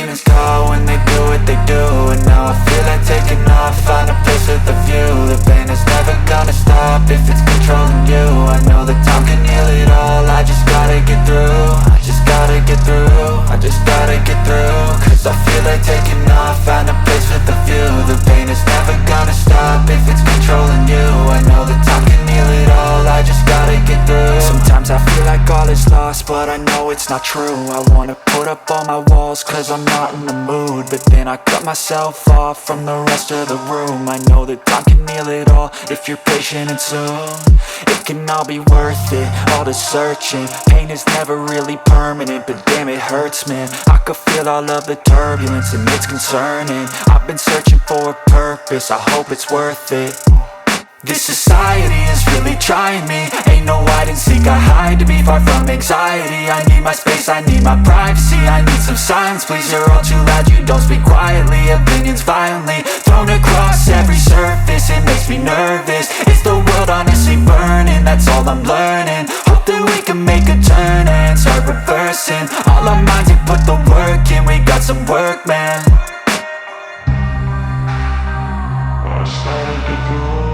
demons call when they do what they do. And now I feel like taking off, find a place with a view. The pain is never gonna stop if it's controlling you. I know that time can heal it all, I just gotta get through. I just gotta get through, I just gotta get through. Cause I feel like taking off, find a place with a view. The pain is never gonna stop if it's controlling you. I know that time can heal it all, I just gotta get through. Sometimes I feel like all is lost, but I know it's not true. I wanna put up all my walls cause I'm not in the mood, but then I cut myself off from the rest of the room. I know that time can heal it all if you're patient and soon. It can all be worth it, all the searching. Pain is never really permanent, but damn it hurts, man. I could feel all of the turbulence and it's concerning. I've been searching for a purpose, I hope it's worth it. This society is really trying me. Ain't no hide and seek, I hide to be far from anxiety. I need my space, I need my privacy. I need some silence, please, you're all too loud. You don't speak quietly, opinions violently thrown across every surface. It makes me nervous, it's the world honestly burning. That's all I'm learning, hope that we can make a turn and start reversing. All our minds, we put the work in, we got some work, man. I started to go.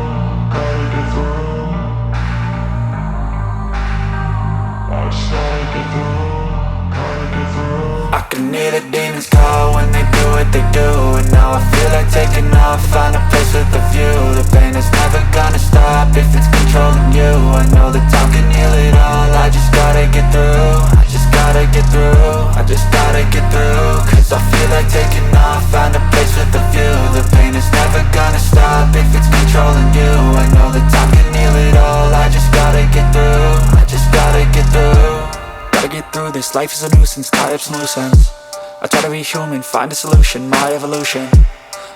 I can hear the demons call when they do what they do. And now I feel like taking off, find a place with a view. The pain is never gonna stop if it's controlling you. I know that time can heal it all, I just gotta get through. I just gotta get through, I just gotta get through. Cause I feel like taking off, find a place with a view. The pain is never gonna stop if it's controlling you. I know that time can heal it all, I just gotta get through. I just gotta get through. Gotta get through this, life is a nuisance, tie up some loose ends. I try to be human, find a solution, my evolution.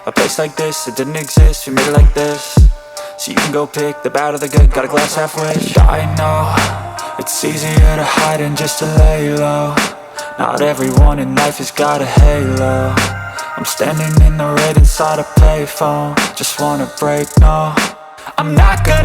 A place like this, it didn't exist, we made it like this. So you can go pick the bad or the good, got a glass halfway. I know, it's easier to hide than just to lay low. Not everyone in life has got a halo. I'm standing in the red inside a payphone, just wanna break, no. I'm not gonna